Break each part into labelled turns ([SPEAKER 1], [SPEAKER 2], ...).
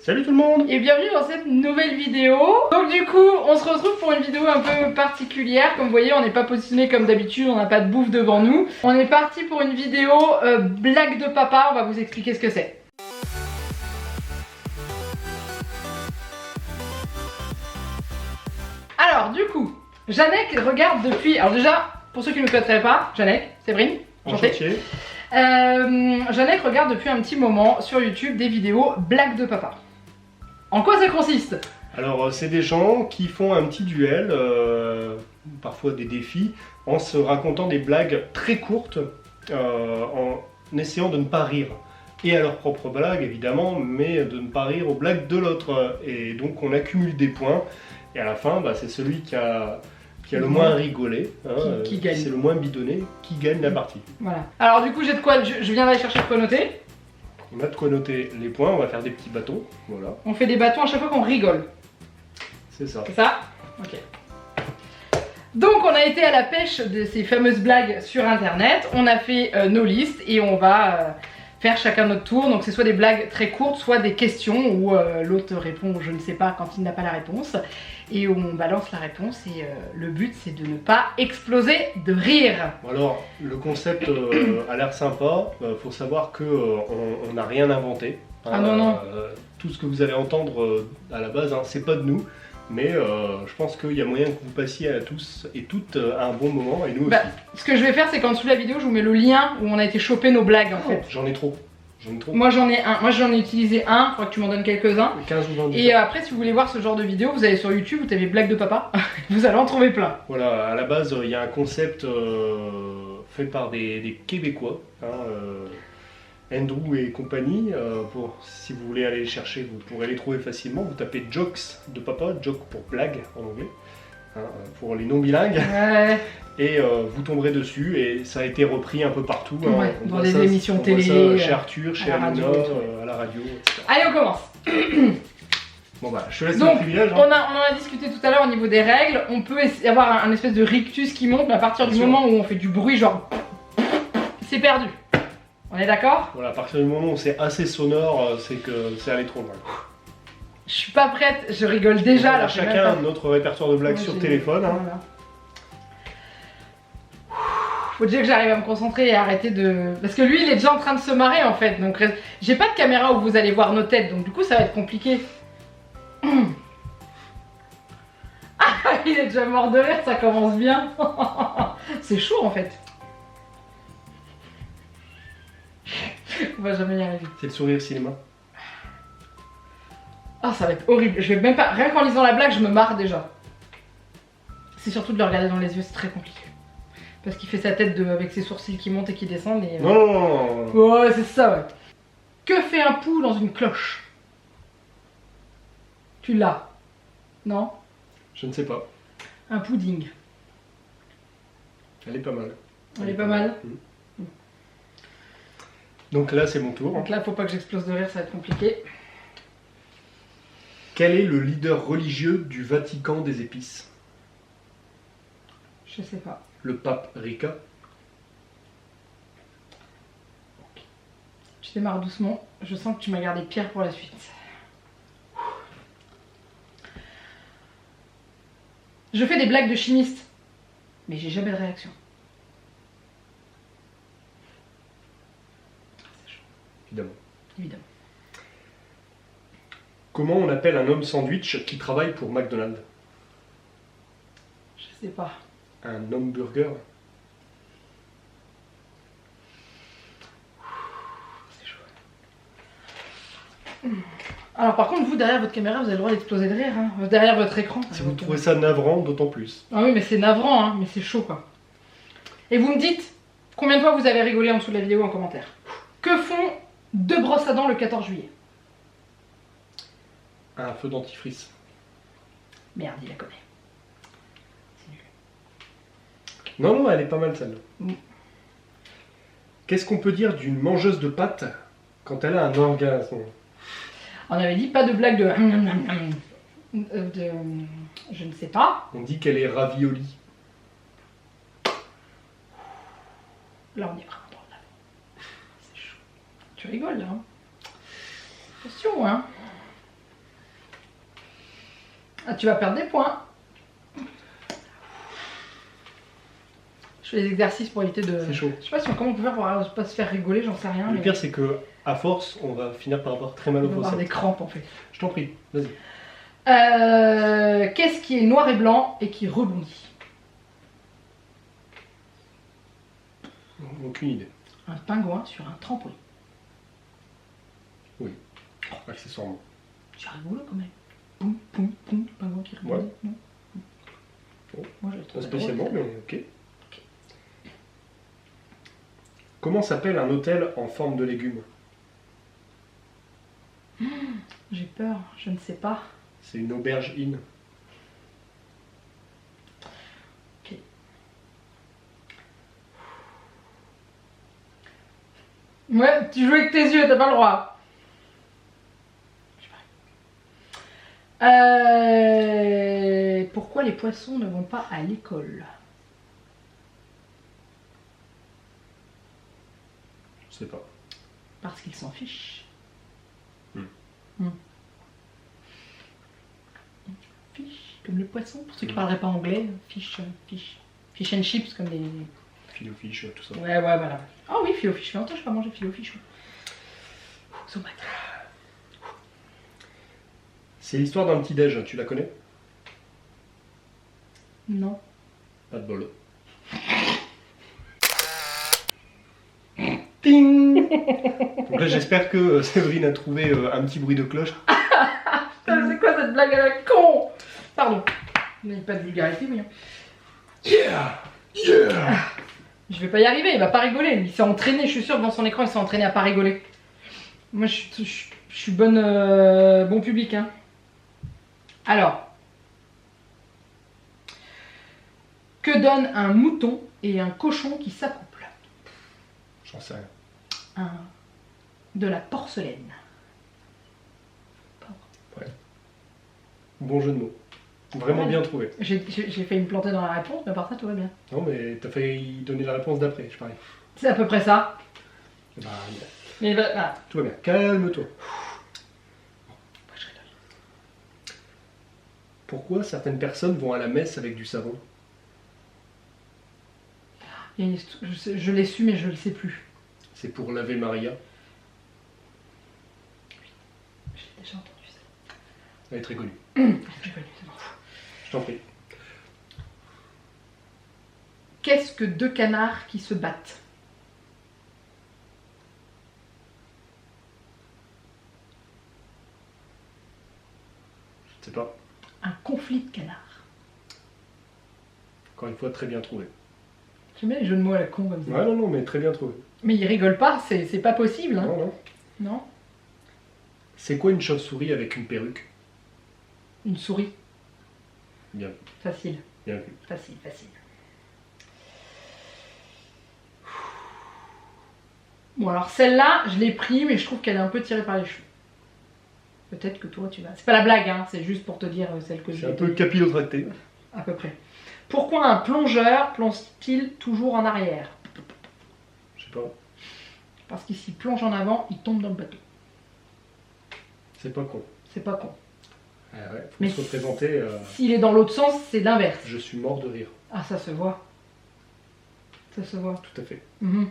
[SPEAKER 1] Salut tout le monde.
[SPEAKER 2] Et bienvenue dans cette nouvelle vidéo. Donc du coup on se retrouve pour une vidéo un peu particulière. Comme vous voyez on n'est pas positionné comme d'habitude, on n'a pas de bouffe devant nous. On est parti pour une vidéo blague de papa, on va vous expliquer ce que c'est. Alors du coup, Janek regarde depuis... Alors déjà, pour ceux qui ne me connaîtraient pas, Janek, Séverine, enchantée. Janek regarde depuis un petit moment sur YouTube des vidéos blagues de papa. En quoi ça consiste?
[SPEAKER 1] Alors c'est des gens qui font un petit duel, parfois des défis, en se racontant des blagues très courtes, en essayant de ne pas rire. Et à leurs propres blagues évidemment, mais de ne pas rire aux blagues de l'autre. Et donc on accumule des points, et à la fin c'est celui qui a le moins rigolé, hein,
[SPEAKER 2] qui gagne.
[SPEAKER 1] C'est le moins bidonné qui gagne la partie.
[SPEAKER 2] Voilà. Alors du coup j'ai de quoi, je viens d'aller chercher de quoi noter.
[SPEAKER 1] On a de quoi noter les points, on va faire des petits bâtons, voilà.
[SPEAKER 2] On fait des bâtons à chaque fois qu'on rigole.
[SPEAKER 1] C'est ça.
[SPEAKER 2] C'est ça? Ok. Donc on a été à la pêche de ces fameuses blagues sur internet, on a fait nos listes et on va faire chacun notre tour. Donc c'est soit des blagues très courtes, soit des questions où l'autre répond je ne sais pas quand il n'a pas la réponse. Et où on balance la réponse et le but c'est de ne pas exploser de rire.
[SPEAKER 1] Alors le concept a l'air sympa, faut savoir que on n'a rien inventé.
[SPEAKER 2] Ah non non.
[SPEAKER 1] Tout ce que vous allez entendre à la base, c'est pas de nous. Mais je pense qu'il y a moyen que vous passiez à tous et toutes un bon moment, et nous aussi.
[SPEAKER 2] Ce que je vais faire c'est qu'en dessous de la vidéo je vous mets le lien où on a été choper nos blagues en fait.
[SPEAKER 1] J'en ai trop.
[SPEAKER 2] Moi j'en ai un, moi j'en ai utilisé un, je crois que tu m'en donnes quelques-uns.
[SPEAKER 1] 15 ou 20.
[SPEAKER 2] Et après si vous voulez voir ce genre de vidéo, vous allez sur YouTube, vous avez blagues de papa, vous allez en trouver plein.
[SPEAKER 1] Voilà, à la base il y a un concept fait par des Québécois, Andrew et compagnie, si vous voulez aller les chercher, vous pourrez les trouver facilement. Vous tapez jokes de papa, joke pour blague en anglais, pour les non bilingues.
[SPEAKER 2] Ouais.
[SPEAKER 1] Et vous tomberez dessus, et ça a été repris un peu partout.
[SPEAKER 2] Ouais, dans des émissions télé,
[SPEAKER 1] chez Arthur, chez Alina, à la radio, etc.
[SPEAKER 2] Allez, on commence.
[SPEAKER 1] Bon bah, je te laisse
[SPEAKER 2] donc,
[SPEAKER 1] le privilège.
[SPEAKER 2] on en a discuté tout à l'heure au niveau des règles. On peut avoir un espèce de rictus qui monte, mais à partir du moment où on fait du bruit, genre, c'est perdu. On est d'accord?
[SPEAKER 1] Voilà, à partir du moment où c'est assez sonore, c'est que c'est allé trop loin.
[SPEAKER 2] Je suis pas prête, je rigole déjà.
[SPEAKER 1] On a chacun notre répertoire de blagues sur téléphone.
[SPEAKER 2] Voilà. Faut déjà que j'arrive à me concentrer et arrêter de... Parce que lui il est déjà en train de se marrer en fait. Donc j'ai pas de caméra où vous allez voir nos têtes. Donc du coup ça va être compliqué. Ah il est déjà mort de rire, ça commence bien. C'est chaud en fait. On va jamais y arriver.
[SPEAKER 1] C'est le sourire cinéma.
[SPEAKER 2] Ah ça va être horrible. Je vais même pas... Rien qu'en lisant la blague je me marre déjà. C'est surtout de le regarder dans les yeux, c'est très compliqué. Parce qu'il fait sa tête avec ses sourcils qui montent et qui descendent et...
[SPEAKER 1] Non.
[SPEAKER 2] Ouais, c'est ça, ouais. Que fait un pou dans une cloche? Tu l'as? Non?
[SPEAKER 1] Je ne sais pas.
[SPEAKER 2] Un pudding.
[SPEAKER 1] Elle est pas mal.
[SPEAKER 2] Elle est pas mal.
[SPEAKER 1] Donc là, c'est mon tour.
[SPEAKER 2] Donc là, faut pas que j'explose de rire, ça va être compliqué.
[SPEAKER 1] Quel est le leader religieux du Vatican des épices?
[SPEAKER 2] Je sais pas.
[SPEAKER 1] Le pape Rica.
[SPEAKER 2] Je démarre doucement. Je sens que tu m'as gardé pire pour la suite. Je fais des blagues de chimiste, mais j'ai jamais de réaction. C'est chaud.
[SPEAKER 1] Évidemment.
[SPEAKER 2] Évidemment.
[SPEAKER 1] Comment on appelle un homme sandwich qui travaille pour McDonald's?
[SPEAKER 2] Je sais pas.
[SPEAKER 1] Un homme burger.
[SPEAKER 2] C'est chaud. Alors par contre, vous derrière votre caméra, vous avez le droit d'exploser de rire, hein. Derrière votre écran.
[SPEAKER 1] Si vous trouvez ça navrant, d'autant plus.
[SPEAKER 2] Ah oui, mais c'est navrant, hein. Mais c'est chaud quoi. Et vous me dites combien de fois vous avez rigolé en dessous de la vidéo en commentaire. Que font deux brosses à dents le 14 juillet?
[SPEAKER 1] Un feu dentifrice.
[SPEAKER 2] Merde, il la connaît.
[SPEAKER 1] Non, elle est pas mal celle-là. Qu'est-ce qu'on peut dire d'une mangeuse de pâtes quand elle a un orgasme?
[SPEAKER 2] On avait dit pas de blague de... Je ne sais pas.
[SPEAKER 1] On dit qu'elle est ravioli.
[SPEAKER 2] Là, on est vraiment dans l'avant. C'est chaud. Tu rigoles, là. Attention, hein. Ah, tu vas perdre des points. Je fais des exercices pour éviter de...
[SPEAKER 1] C'est chaud.
[SPEAKER 2] Je sais pas comment on peut faire pour pas se faire rigoler, j'en sais rien.
[SPEAKER 1] Le
[SPEAKER 2] mais...
[SPEAKER 1] pire, c'est que à force, on va finir par avoir très mal
[SPEAKER 2] on
[SPEAKER 1] aux
[SPEAKER 2] va avoir des
[SPEAKER 1] fossettes.
[SPEAKER 2] crampes en fait.
[SPEAKER 1] Je t'en prie, vas-y.
[SPEAKER 2] Qu'est-ce qui est noir et blanc et qui rebondit?
[SPEAKER 1] Aucune idée.
[SPEAKER 2] Un pingouin sur un trampoline.
[SPEAKER 1] Accessoirement.
[SPEAKER 2] C'est rigolo quand même. Poum, poum, poum, pingouin qui rebondit.
[SPEAKER 1] Ouais.
[SPEAKER 2] Non.
[SPEAKER 1] Oh.
[SPEAKER 2] Moi je le
[SPEAKER 1] Pas
[SPEAKER 2] trouve
[SPEAKER 1] spécialement,
[SPEAKER 2] drôle,
[SPEAKER 1] mais ok. Comment s'appelle un hôtel en forme de légumes?
[SPEAKER 2] J'ai peur, je ne sais pas.
[SPEAKER 1] C'est une auberge inn.
[SPEAKER 2] Ok. Ouais, tu joues avec tes yeux, t'as pas le droit. Pourquoi les poissons ne vont pas à l'école?
[SPEAKER 1] Je sais pas.
[SPEAKER 2] Parce qu'ils s'en fichent. Fish, comme le poisson, pour ceux qui parleraient pas anglais, fish and chips, comme des...
[SPEAKER 1] Filet aux fiches, tout ça.
[SPEAKER 2] Ouais, voilà. Ah oui, filet aux fiches, longtemps je n'ai pas mangé filet aux fiches. Somat.
[SPEAKER 1] C'est l'histoire d'un petit déj, tu la connais?
[SPEAKER 2] Non.
[SPEAKER 1] Pas de bol. Ting. Donc là, j'espère que Séverine a trouvé un petit bruit de cloche.
[SPEAKER 2] Putain, c'est quoi cette blague à la con? Pardon. Mais pas de vulgarité, oui. Hein.
[SPEAKER 1] Yeah! Yeah!
[SPEAKER 2] Je vais pas y arriver, il va pas rigoler. Il s'est entraîné, je suis sûre, devant son écran, il s'est entraîné à pas rigoler. Moi, je suis bon public. Hein. Alors. Que donne un mouton et un cochon qui s'accouplent?
[SPEAKER 1] J'en sais rien.
[SPEAKER 2] De la porcelaine.
[SPEAKER 1] Bon jeu de mots. Vraiment bien trouvé.
[SPEAKER 2] J'ai failli me planter dans la réponse, mais par ça, tout va bien.
[SPEAKER 1] Non, mais t'as failli donner la réponse d'après, je parie.
[SPEAKER 2] C'est à peu près ça.
[SPEAKER 1] Bah,
[SPEAKER 2] Mais voilà.
[SPEAKER 1] tout va bien. Calme-toi. Pourquoi certaines personnes vont à la messe avec du savon?
[SPEAKER 2] Je l'ai su, mais je le sais plus.
[SPEAKER 1] C'est pour laver Maria.
[SPEAKER 2] J'ai déjà entendu ça.
[SPEAKER 1] Elle est très connue.
[SPEAKER 2] Je connais, c'est bon.
[SPEAKER 1] Je t'en prie.
[SPEAKER 2] Qu'est-ce que deux canards qui se battent?
[SPEAKER 1] Je sais pas.
[SPEAKER 2] Un conflit de canards.
[SPEAKER 1] Encore une fois, très bien trouvé.
[SPEAKER 2] J'aime bien les jeux de mots à la con comme ça.
[SPEAKER 1] Ouais, non, mais très bien trouvé.
[SPEAKER 2] Mais ils rigolent pas, c'est pas possible. Hein.
[SPEAKER 1] Non, non.
[SPEAKER 2] Non.
[SPEAKER 1] C'est quoi une chauve-souris avec une perruque?
[SPEAKER 2] Une souris.
[SPEAKER 1] Bien,
[SPEAKER 2] Facile,
[SPEAKER 1] bien vu.
[SPEAKER 2] facile, facile. Bon alors celle-là, je l'ai pris, mais je trouve qu'elle est un peu tirée par les cheveux. Peut-être que toi tu vas... C'est pas la blague, hein, c'est juste pour te dire celle que j'ai...
[SPEAKER 1] C'est un peu capillotracté.
[SPEAKER 2] À peu près. Pourquoi un plongeur plonge-t-il toujours en arrière?
[SPEAKER 1] Je sais pas.
[SPEAKER 2] Parce qu'il s'y plonge en avant, il tombe dans le bateau.
[SPEAKER 1] C'est pas con.
[SPEAKER 2] C'est pas con.
[SPEAKER 1] Ah ouais, faut
[SPEAKER 2] Mais
[SPEAKER 1] se représenter.
[SPEAKER 2] S'il est dans l'autre sens, c'est l'inverse.
[SPEAKER 1] Je suis mort de rire.
[SPEAKER 2] Ah, ça se voit. Ça se voit.
[SPEAKER 1] Tout à fait.
[SPEAKER 2] Mhm.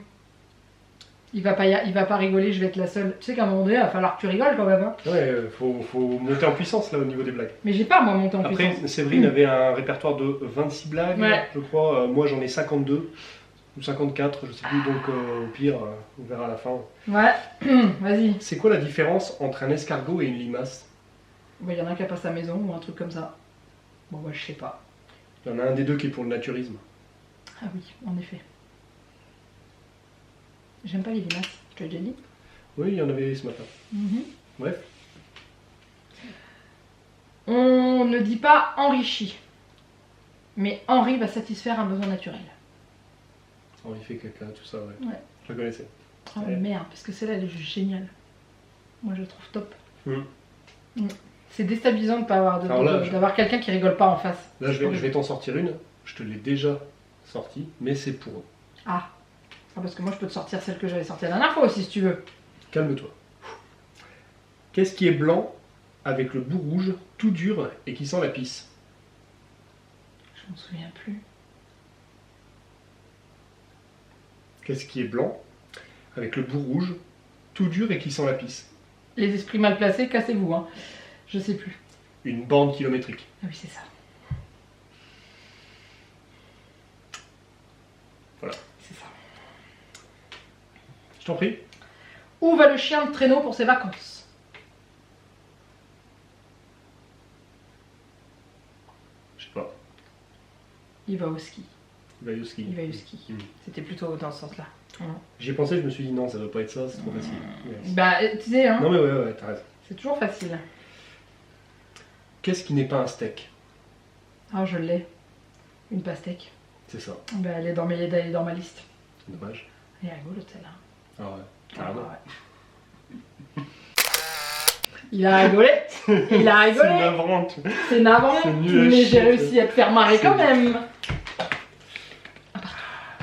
[SPEAKER 2] Il va pas rigoler, je vais être la seule. Tu sais qu'à un moment donné, il va falloir que tu rigoles quand même. Hein.
[SPEAKER 1] Ouais, faut monter en puissance là au niveau des blagues.
[SPEAKER 2] Mais j'ai pas, moi, monté en
[SPEAKER 1] Après,
[SPEAKER 2] puissance.
[SPEAKER 1] Séverine avait un répertoire de 26 blagues,
[SPEAKER 2] Ouais.
[SPEAKER 1] je crois. Moi, j'en ai 52 ou 54, je sais plus. Donc, au pire, on verra à la fin.
[SPEAKER 2] Ouais, vas-y.
[SPEAKER 1] C'est quoi la différence entre un escargot et une limace?
[SPEAKER 2] Il y en a un qui a pas sa maison ou un truc comme ça. Bon, moi, je sais pas.
[SPEAKER 1] Il y en a un des deux qui est pour le naturisme.
[SPEAKER 2] Ah oui, en effet. J'aime pas les limaces, je te l'ai déjà dit.
[SPEAKER 1] Oui, il y en avait ce matin.
[SPEAKER 2] Mhm.
[SPEAKER 1] Bref.
[SPEAKER 2] On ne dit pas enrichi, mais Henri va satisfaire un besoin naturel.
[SPEAKER 1] Henri fait caca, tout ça, ouais.
[SPEAKER 2] Ouais.
[SPEAKER 1] Je la connaissais.
[SPEAKER 2] Oh
[SPEAKER 1] Ouais.
[SPEAKER 2] merde, parce que celle-là, elle est juste géniale. Moi, je la trouve top.
[SPEAKER 1] Hmm.
[SPEAKER 2] C'est déstabilisant de pas avoir
[SPEAKER 1] Alors là,
[SPEAKER 2] d'avoir quelqu'un qui rigole pas en face.
[SPEAKER 1] Là, je vais t'en sortir une. Je te l'ai déjà sortie, mais c'est pour eux.
[SPEAKER 2] Ah, parce que moi, je peux te sortir celle que j'avais sortie la dernière fois aussi, si tu veux.
[SPEAKER 1] Calme-toi. Qu'est-ce qui est blanc avec le bout rouge, tout dur et qui sent la pisse?
[SPEAKER 2] Je m'en souviens plus.
[SPEAKER 1] Qu'est-ce qui est blanc, avec le bout rouge, tout dur et qui sent la pisse?
[SPEAKER 2] Les esprits mal placés, cassez-vous, hein. Je sais plus.
[SPEAKER 1] Une borne kilométrique.
[SPEAKER 2] Ah oui, c'est ça.
[SPEAKER 1] Voilà.
[SPEAKER 2] C'est ça.
[SPEAKER 1] Je t'en prie.
[SPEAKER 2] Où va le chien de traîneau pour ses vacances?
[SPEAKER 1] Je sais pas.
[SPEAKER 2] Il va au ski.
[SPEAKER 1] Il va au ski.
[SPEAKER 2] Il va au ski. C'était plutôt dans ce sens-là.
[SPEAKER 1] J'y ai pensé, je me suis dit non, ça doit pas être ça, c'est trop facile. Yes.
[SPEAKER 2] Bah, tu sais, hein,
[SPEAKER 1] Non mais ouais, t'as raison.
[SPEAKER 2] c'est toujours facile.
[SPEAKER 1] Qu'est-ce qui n'est pas un steak?
[SPEAKER 2] Ah, je l'ai. Une pastèque.
[SPEAKER 1] C'est ça.
[SPEAKER 2] Bah, elle est dans ma liste.
[SPEAKER 1] Dommage.
[SPEAKER 2] Elle est rigolote, celle-là.
[SPEAKER 1] Ah ouais.
[SPEAKER 2] Ah,
[SPEAKER 1] Carrément.
[SPEAKER 2] ouais. Il a rigolé. Il a
[SPEAKER 1] C'est
[SPEAKER 2] rigolé.
[SPEAKER 1] navrant.
[SPEAKER 2] C'est navrant.
[SPEAKER 1] C'est nul à
[SPEAKER 2] Mais
[SPEAKER 1] chier,
[SPEAKER 2] j'ai réussi à te faire marrer quand même.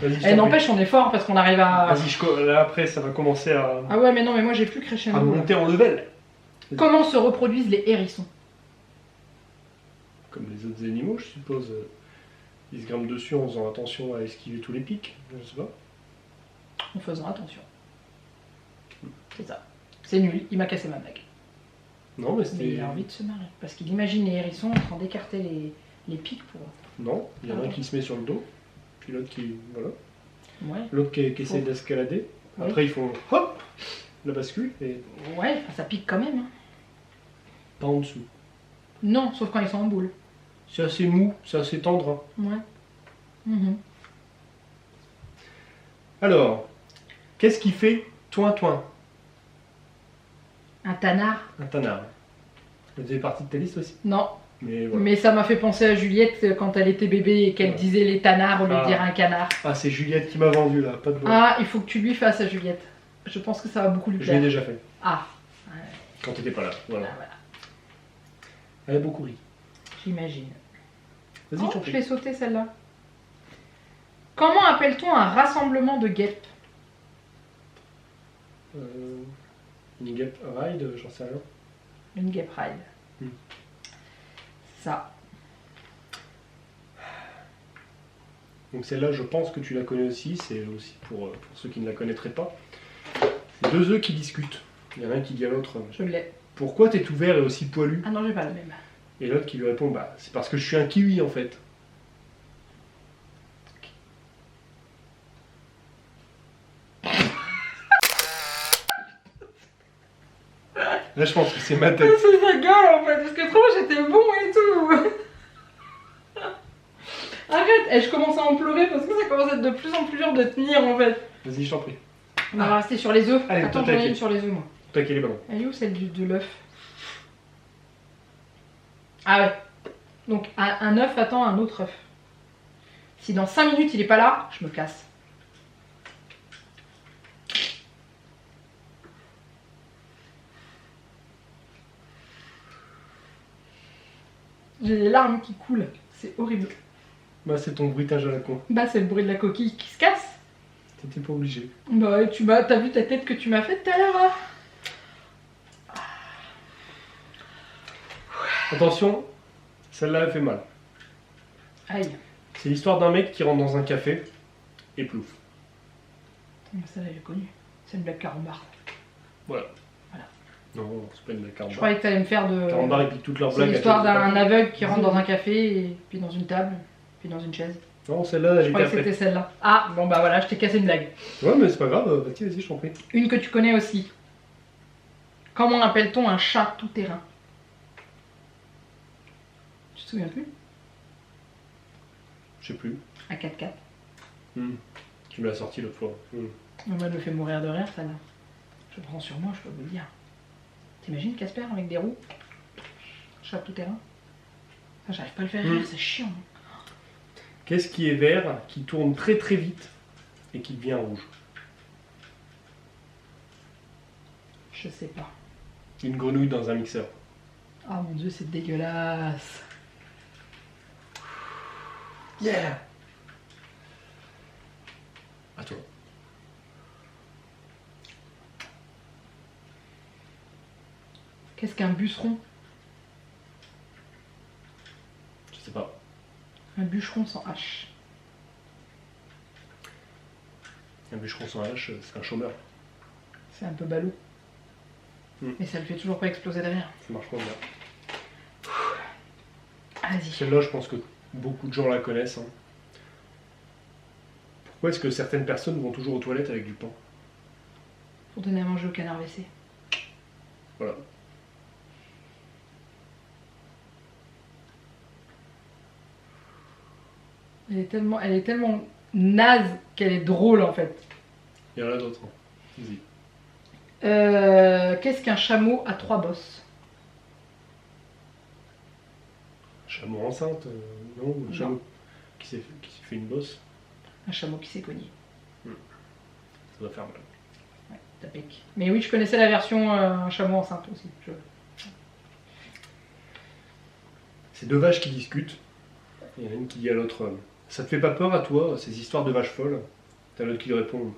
[SPEAKER 1] Vas-y, je
[SPEAKER 2] Et
[SPEAKER 1] t'en prie.
[SPEAKER 2] n'empêche, on est fort parce qu'on arrive à...
[SPEAKER 1] Vas-y, là après ça va commencer à
[SPEAKER 2] Ah ouais, mais non, mais moi j'ai plus crescendo.
[SPEAKER 1] monter en level.
[SPEAKER 2] Comment se reproduisent les hérissons?
[SPEAKER 1] Comme les autres animaux, je suppose. Ils se grimpent dessus en faisant attention à esquiver tous les pics. Je sais pas.
[SPEAKER 2] En faisant attention. C'est ça. C'est nul, il m'a cassé ma blague.
[SPEAKER 1] Non, mais
[SPEAKER 2] Mais
[SPEAKER 1] c'était.
[SPEAKER 2] il a envie de se marrer. Parce qu'il imagine les hérissons en train d'écarter les pics pour...
[SPEAKER 1] Non, il y en a un
[SPEAKER 2] Ah.
[SPEAKER 1] qui se met sur le dos, puis l'autre qui. Voilà.
[SPEAKER 2] Ouais.
[SPEAKER 1] L'autre qui essaie
[SPEAKER 2] Oh.
[SPEAKER 1] d'escalader.
[SPEAKER 2] Oui.
[SPEAKER 1] Après, ils font hop la bascule et
[SPEAKER 2] Ouais, enfin, ça pique quand même. Hein.
[SPEAKER 1] pas en dessous.
[SPEAKER 2] Non, sauf quand ils sont en boule.
[SPEAKER 1] C'est assez mou, c'est assez tendre.
[SPEAKER 2] Ouais. Mhm.
[SPEAKER 1] Alors, qu'est-ce qui fait toin-toin?
[SPEAKER 2] Un tanard?
[SPEAKER 1] Un tanard. Ça faisait partie de ta liste aussi.
[SPEAKER 2] Non.
[SPEAKER 1] Mais voilà.
[SPEAKER 2] Mais ça m'a fait penser à Juliette quand elle était bébé et qu'elle
[SPEAKER 1] Ouais.
[SPEAKER 2] disait les tanards au lieu de
[SPEAKER 1] Ah.
[SPEAKER 2] dire un canard.
[SPEAKER 1] Ah, c'est Juliette qui m'a vendu là, pas de bol.
[SPEAKER 2] Ah, il faut que tu lui fasses à Juliette. Je pense que ça va beaucoup lui
[SPEAKER 1] Je l'ai
[SPEAKER 2] plaire.
[SPEAKER 1] déjà fait,
[SPEAKER 2] Ah,
[SPEAKER 1] quand t'étais pas là. Voilà.
[SPEAKER 2] voilà,
[SPEAKER 1] Elle a beaucoup ri.
[SPEAKER 2] j'imagine.
[SPEAKER 1] Vas-y,
[SPEAKER 2] Oh,
[SPEAKER 1] je t'en
[SPEAKER 2] je
[SPEAKER 1] prie.
[SPEAKER 2] l'ai sauté celle-là. Comment appelle-t-on un rassemblement de guêpes?
[SPEAKER 1] Une guêpe ride, j'en sais rien.
[SPEAKER 2] Une guêpe ride.
[SPEAKER 1] Hmm.
[SPEAKER 2] Ça.
[SPEAKER 1] Donc celle-là, je pense que tu la connais aussi. C'est aussi pour ceux qui ne la connaîtraient pas. C'est deux œufs qui discutent. Il y en a un qui dit à l'autre
[SPEAKER 2] Je l'ai.
[SPEAKER 1] pourquoi t'es tout vert et aussi poilu?
[SPEAKER 2] Ah non, j'ai pas la même.
[SPEAKER 1] Et l'autre qui lui répond bah c'est parce que je suis un kiwi en fait. Là je pense que c'est ma tête.
[SPEAKER 2] C'est sa gueule en fait, parce que trop j'étais bon et tout. Arrête, et je commence à en pleurer parce que ça commence à être de plus en plus dur de tenir en fait.
[SPEAKER 1] Vas-y, je t'en prie.
[SPEAKER 2] On va rester sur les œufs.
[SPEAKER 1] Allez,
[SPEAKER 2] Attends,
[SPEAKER 1] toi,
[SPEAKER 2] j'en ai
[SPEAKER 1] t'inquiète.
[SPEAKER 2] une sur les œufs moi.
[SPEAKER 1] Toi qui es les ballons.
[SPEAKER 2] Elle est où celle de l'œuf? Ah ouais. Donc un œuf attend un autre œuf. Si dans 5 minutes il est pas là, je me casse. J'ai les larmes qui coulent. C'est horrible.
[SPEAKER 1] Bah c'est ton bruitage à la con.
[SPEAKER 2] Bah c'est le bruit de la coquille qui se casse.
[SPEAKER 1] T'étais pas obligé.
[SPEAKER 2] Bah ouais, t'as vu ta tête que tu m'as faite tout à l'heure hein?
[SPEAKER 1] Attention, celle-là elle fait mal.
[SPEAKER 2] Aïe.
[SPEAKER 1] C'est l'histoire d'un mec qui rentre dans un café et plouf.
[SPEAKER 2] Celle-là j'ai connue. C'est une blague carambar.
[SPEAKER 1] Voilà.
[SPEAKER 2] Voilà.
[SPEAKER 1] Non, c'est pas une blague
[SPEAKER 2] Je
[SPEAKER 1] carambar.
[SPEAKER 2] croyais que t'allais me faire de...
[SPEAKER 1] Carambar et puis toutes leurs
[SPEAKER 2] C'est
[SPEAKER 1] blagues.
[SPEAKER 2] l'histoire
[SPEAKER 1] à toi,
[SPEAKER 2] d'un aveugle qui rentre dans un café, et puis dans une table, puis dans une chaise.
[SPEAKER 1] Non, celle-là,
[SPEAKER 2] Je
[SPEAKER 1] j'étais
[SPEAKER 2] croyais que
[SPEAKER 1] après.
[SPEAKER 2] c'était celle-là. Ah, bon bah voilà, je t'ai cassé une blague.
[SPEAKER 1] Ouais, mais c'est pas grave, vas-y, je t'en prie.
[SPEAKER 2] Une que tu connais aussi. Comment appelle-t-on un chat tout-terrain? Tu te souviens plus?
[SPEAKER 1] Je sais plus.
[SPEAKER 2] Un 4x4.
[SPEAKER 1] Tu me l'as sorti l'autre fois.
[SPEAKER 2] Moi, elle me fait mourir de rire, celle-là. Je prends sur moi, je peux vous le dire. T'imagines Casper avec des roues? Chat tout-terrain? Ça, j'arrive pas à le faire rire, c'est chiant.
[SPEAKER 1] Qu'est-ce qui est vert, qui tourne très très vite et qui devient rouge?
[SPEAKER 2] Je sais pas.
[SPEAKER 1] Une grenouille dans un mixeur.
[SPEAKER 2] Oh mon dieu, c'est dégueulasse.
[SPEAKER 1] Yeah! À toi.
[SPEAKER 2] Qu'est-ce qu'un busseron? Un bûcheron sans hache.
[SPEAKER 1] Un bûcheron sans hache, c'est un chômeur.
[SPEAKER 2] C'est un peu ballot. Mais ça le fait toujours pas exploser derrière.
[SPEAKER 1] Ça marche pas bien.
[SPEAKER 2] Vas-y.
[SPEAKER 1] Celle-là, je pense que beaucoup de gens la connaissent. Hein. Pourquoi est-ce que certaines personnes vont toujours aux toilettes avec du pain?
[SPEAKER 2] Pour donner à manger au canard WC.
[SPEAKER 1] Voilà.
[SPEAKER 2] Elle est tellement naze qu'elle est drôle en fait.
[SPEAKER 1] Il y en a d'autres. Hein. Vas-y.
[SPEAKER 2] Qu'est-ce qu'un chameau à 3 bosses?
[SPEAKER 1] Chameau enceinte, non? Un chameau qui s'est fait une bosse,
[SPEAKER 2] Un chameau qui s'est cogné.
[SPEAKER 1] ça doit faire mal.
[SPEAKER 2] Ouais, tapec. Mais oui, je connaissais la version un chameau enceinte aussi.
[SPEAKER 1] C'est deux vaches qui discutent. Il y en a une qui dit à l'autre ça te fait pas peur à toi, ces histoires de vaches folles? T'as l'autre qui lui répond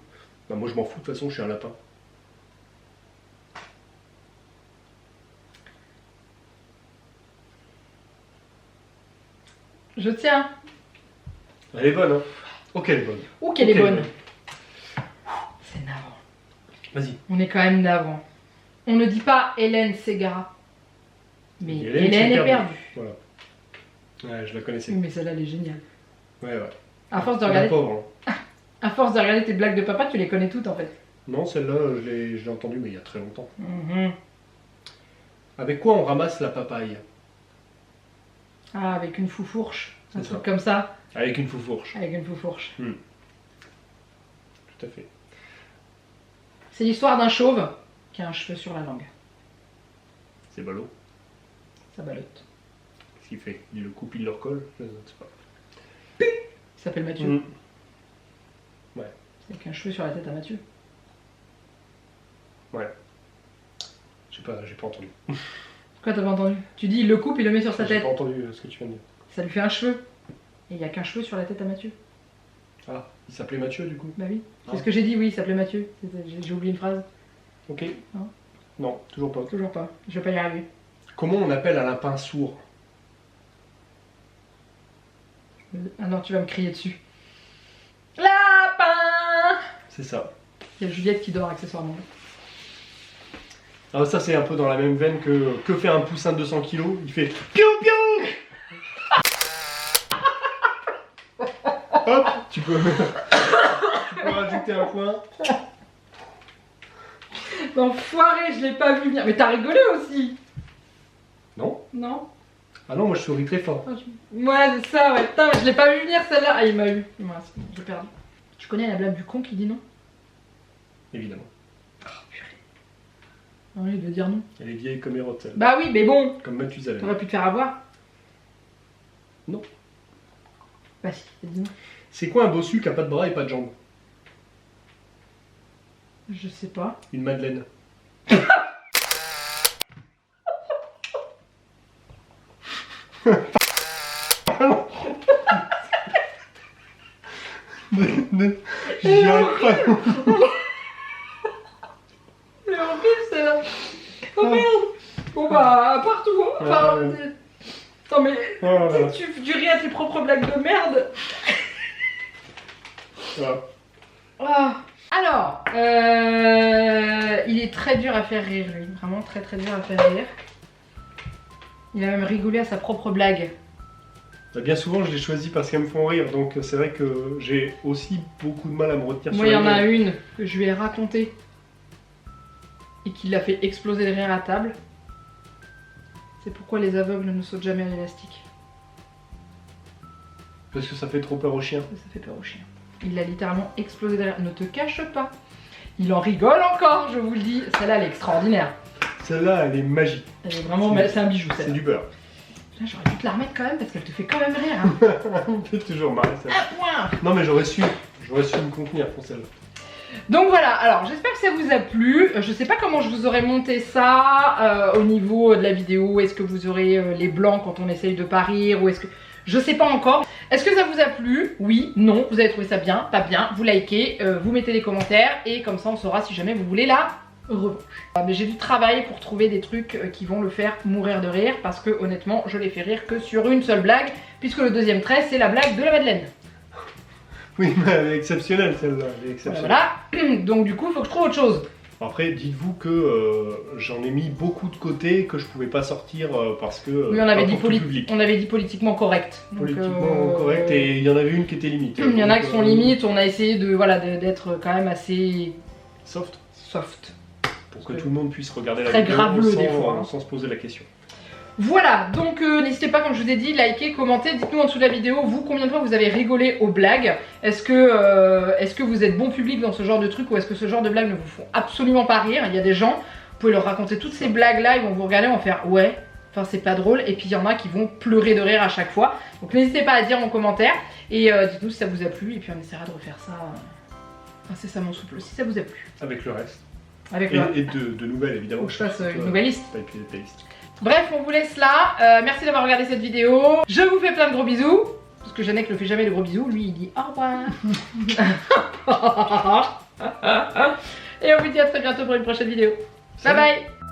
[SPEAKER 1] bah, moi je m'en fous, de toute façon je suis un lapin.
[SPEAKER 2] Je tiens.
[SPEAKER 1] Elle est bonne, hein? Ok, elle est bonne.
[SPEAKER 2] Oh, qu'elle est bonne. C'est navrant.
[SPEAKER 1] Vas-y.
[SPEAKER 2] On est quand même navrant. On ne dit pas Hélène Ségara. Mais
[SPEAKER 1] Hélène
[SPEAKER 2] Hélène
[SPEAKER 1] s'est
[SPEAKER 2] est perdue.
[SPEAKER 1] Voilà. Ouais, je la connaissais.
[SPEAKER 2] Oui, mais celle-là, elle est géniale.
[SPEAKER 1] Ouais, ouais.
[SPEAKER 2] À force de
[SPEAKER 1] La
[SPEAKER 2] regarder,
[SPEAKER 1] pauvre, hein.
[SPEAKER 2] à force de regarder tes blagues de papa, tu les connais toutes en fait.
[SPEAKER 1] Non, celle-là, je l'ai entendue, mais il y a très longtemps.
[SPEAKER 2] Mhm.
[SPEAKER 1] Avec quoi on ramasse la papaye?
[SPEAKER 2] Ah, avec une foufourche. Un
[SPEAKER 1] C'est
[SPEAKER 2] truc
[SPEAKER 1] ça.
[SPEAKER 2] comme ça.
[SPEAKER 1] Avec une foufourche.
[SPEAKER 2] Avec une foufourche.
[SPEAKER 1] Tout à fait.
[SPEAKER 2] C'est l'histoire d'un chauve qui a un cheveu sur la langue.
[SPEAKER 1] C'est ballot.
[SPEAKER 2] Ça ballotte.
[SPEAKER 1] Qu'est-ce qu'il fait? Il le coupe, il le recolle? Je ne sais pas.
[SPEAKER 2] Il s'appelle Mathieu.
[SPEAKER 1] Mm.
[SPEAKER 2] C'est avec un cheveu sur la tête à Mathieu.
[SPEAKER 1] Ouais. J'ai pas entendu.
[SPEAKER 2] Quoi, t'as pas entendu? Tu dis il le coupe, il le met sur sa
[SPEAKER 1] J'ai
[SPEAKER 2] tête.
[SPEAKER 1] pas entendu ce que tu viens de dire.
[SPEAKER 2] Ça lui fait un cheveu. Et il n'y a qu'un cheveu sur la tête à Mathieu.
[SPEAKER 1] Ah, il s'appelait Mathieu du coup?
[SPEAKER 2] Bah oui. C'est
[SPEAKER 1] Ah.
[SPEAKER 2] ce que j'ai dit, oui, il s'appelait Mathieu. J'ai oublié une phrase.
[SPEAKER 1] Ok.
[SPEAKER 2] Non.
[SPEAKER 1] Non, toujours pas.
[SPEAKER 2] Toujours pas. Je vais pas y arriver.
[SPEAKER 1] Comment on appelle un lapin sourd?
[SPEAKER 2] Ah non, tu vas me crier dessus. Lapin!
[SPEAKER 1] C'est ça.
[SPEAKER 2] Il y a Juliette qui dort accessoirement.
[SPEAKER 1] Alors ça c'est un peu dans la même veine que fait un poussin de 200 kg. Il fait piou piou. Hop, tu peux rajouter un point.
[SPEAKER 2] L'enfoiré, je l'ai pas vu venir. Mais t'as rigolé aussi?
[SPEAKER 1] Non?
[SPEAKER 2] Non?
[SPEAKER 1] Ah non, moi je souris très fort.
[SPEAKER 2] Ouais, c'est ça, ouais. Putain, mais je l'ai pas vu venir celle-là. Ah, il m'a eu. Ouais, c'est bon, j'ai perdu. Tu connais la blague du con qui dit non?
[SPEAKER 1] Évidemment.
[SPEAKER 2] Ah oui, il doit dire non.
[SPEAKER 1] Elle est vieille comme Hérode, celle.
[SPEAKER 2] Bah oui, mais bon,
[SPEAKER 1] Comme Mathusalem.
[SPEAKER 2] t'aurais pu te faire avoir.
[SPEAKER 1] Non.
[SPEAKER 2] Bah si, t'as dit non.
[SPEAKER 1] C'est quoi un bossu qui a pas de bras et pas de jambes?
[SPEAKER 2] Je sais pas.
[SPEAKER 1] Une madeleine. J'y arrive pas.
[SPEAKER 2] Mais en plus, c'est là. Oh merde. Bon bah, partout. Hein. Enfin,
[SPEAKER 1] Ouais.
[SPEAKER 2] non mais,
[SPEAKER 1] Oh là là.
[SPEAKER 2] tu ris à tes propres blagues de merde.
[SPEAKER 1] Voilà.
[SPEAKER 2] Ah. Alors, il est très dur à faire rire, lui. Vraiment très très dur à faire rire. Il a même rigolé à sa propre blague.
[SPEAKER 1] Bah, bien souvent, je les choisis parce qu'elles me font rire, donc c'est vrai que j'ai aussi beaucoup de mal à me retenir
[SPEAKER 2] Moi,
[SPEAKER 1] sur
[SPEAKER 2] il y
[SPEAKER 1] les
[SPEAKER 2] en a
[SPEAKER 1] blagues.
[SPEAKER 2] une que je lui ai racontée et qui l'a fait exploser de rire à table. C'est pourquoi les aveugles ne sautent jamais à l'élastique.
[SPEAKER 1] Parce que ça fait trop peur aux chiens.
[SPEAKER 2] Ça fait peur aux chiens. Il l'a littéralement explosé de rire. Ne te cache pas. Il en rigole encore, je vous le dis. Celle-là, elle est extraordinaire.
[SPEAKER 1] Celle-là, elle est magique.
[SPEAKER 2] Elle est vraiment... C'est un bijou,
[SPEAKER 1] C'est
[SPEAKER 2] celle-là.
[SPEAKER 1] du beurre.
[SPEAKER 2] Putain, j'aurais dû te la remettre quand même parce qu'elle te fait quand même rire. Hein.
[SPEAKER 1] Ça me fait toujours marrer, ça.
[SPEAKER 2] Un point.
[SPEAKER 1] Non, mais j'aurais su me contenir pour celle-là.
[SPEAKER 2] Donc voilà, alors j'espère que ça vous a plu. Je sais pas comment je vous aurais monté ça au niveau de la vidéo. Est-ce que vous aurez les blancs quand on essaye de pas rire ou est-ce que... Je sais pas encore. Est-ce que ça vous a plu? Oui, non, vous avez trouvé ça bien, pas bien. Vous likez, vous mettez les commentaires et comme ça on saura si jamais vous voulez la revanche. Mais j'ai du travail pour trouver des trucs qui vont le faire mourir de rire parce que honnêtement je l'ai fait rire que sur une seule blague puisque le deuxième trait c'est la blague de la Madeleine.
[SPEAKER 1] Oui, mais elle est exceptionnelle celle-là.
[SPEAKER 2] Voilà, donc du coup il faut que je trouve autre chose.
[SPEAKER 1] Après, dites-vous que j'en ai mis beaucoup de côté que je pouvais pas sortir parce que.
[SPEAKER 2] Oui, on avait,
[SPEAKER 1] on
[SPEAKER 2] avait dit politiquement correct.
[SPEAKER 1] Politiquement correct, et il y en avait une qui était limite.
[SPEAKER 2] Il y en a qui sont limites, on a essayé de voilà d'être quand même assez
[SPEAKER 1] soft. Pour que tout le monde puisse regarder la vidéo
[SPEAKER 2] graveleux des fois,
[SPEAKER 1] sans se poser la question.
[SPEAKER 2] Voilà, donc n'hésitez pas, comme je vous ai dit, likez, commentez, dites-nous en dessous de la vidéo, vous, combien de fois vous avez rigolé aux blagues. Est-ce que vous êtes bon public dans ce genre de truc ou est-ce que ce genre de blagues ne vous font absolument pas rire? Il y a des gens, vous pouvez leur raconter toutes ces blagues là, ils vont vous regarder, vont faire ouais, enfin c'est pas drôle, et puis il y en a qui vont pleurer de rire à chaque fois. Donc n'hésitez pas à dire en commentaire, et dites-nous si ça vous a plu, et puis on essaiera de refaire ça incessamment souple, si ça vous a plu.
[SPEAKER 1] Avec le reste.
[SPEAKER 2] Avec
[SPEAKER 1] et de nouvelles évidemment.
[SPEAKER 2] Faut que je fasse une nouvelle liste.
[SPEAKER 1] Et puis des playlists. Bref,
[SPEAKER 2] on vous laisse là. Merci d'avoir regardé cette vidéo. Je vous fais plein de gros bisous. Parce que Janek ne fait jamais de gros bisous. Lui, il dit au revoir. Et on vous dit à très bientôt pour une prochaine vidéo. Bye bye.